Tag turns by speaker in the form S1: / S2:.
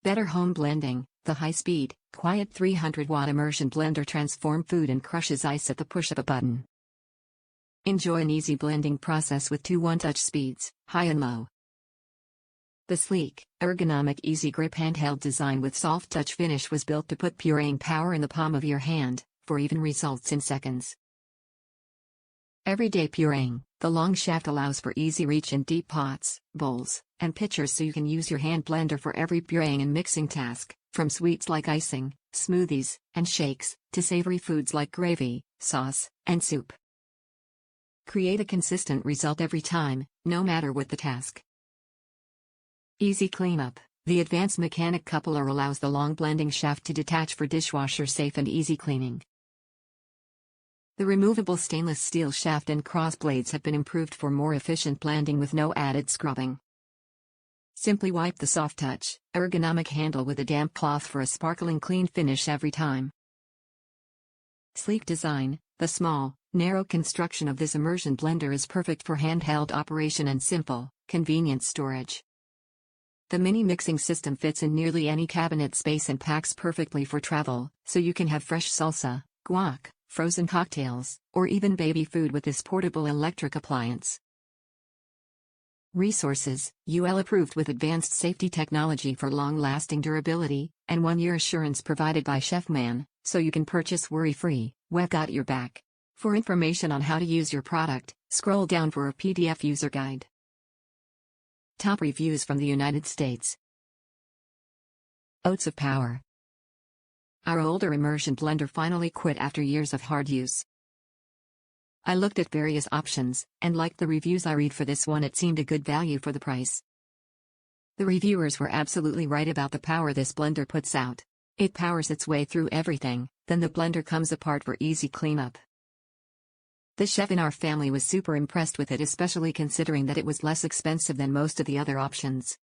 S1: Better home blending. The high-speed, quiet 300-watt immersion blender transforms food and crushes ice at the push of a button. Enjoy an easy blending process with two one-touch speeds, high and low. The sleek, ergonomic easy grip handheld design with soft touch finish was built to put pureeing power in the palm of your hand, for even results in seconds. Everyday pureeing. The long shaft allows for easy reach in deep pots, bowls, and pitchers so you can use your hand blender for every pureeing and mixing task, from sweets like icing, smoothies, and shakes, to savory foods like gravy, sauce, and soup. Create a consistent result every time, no matter what the task. Easy cleanup. The advanced mechanic coupler allows the long blending shaft to detach for dishwasher-safe and easy cleaning. The removable stainless steel shaft and cross blades have been improved for more efficient blending with no added scrubbing. Simply wipe the soft touch, ergonomic handle with a damp cloth for a sparkling clean finish every time. Sleek design. The small, narrow construction of this immersion blender is perfect for handheld operation and simple, convenient storage. The mini mixing system fits in nearly any cabinet space and packs perfectly for travel, so you can have fresh salsa, guac, frozen cocktails, or even baby food with this portable electric appliance. Resources: UL approved with advanced safety technology for long-lasting durability, and 1-year assurance provided by Chefman, so you can purchase worry-free. We've got your back. For information on how to use your product, scroll down for a PDF user guide. Top reviews from the United States. Oats of power. Our older immersion blender finally quit after years of hard use. I looked at various options, and liked the reviews I read for this one. It seemed a good value for the price. The reviewers were absolutely right about the power this blender puts out. It powers its way through everything, then the blender comes apart for easy cleanup. The chef in our family was super impressed with it, especially considering that it was less expensive than most of the other options.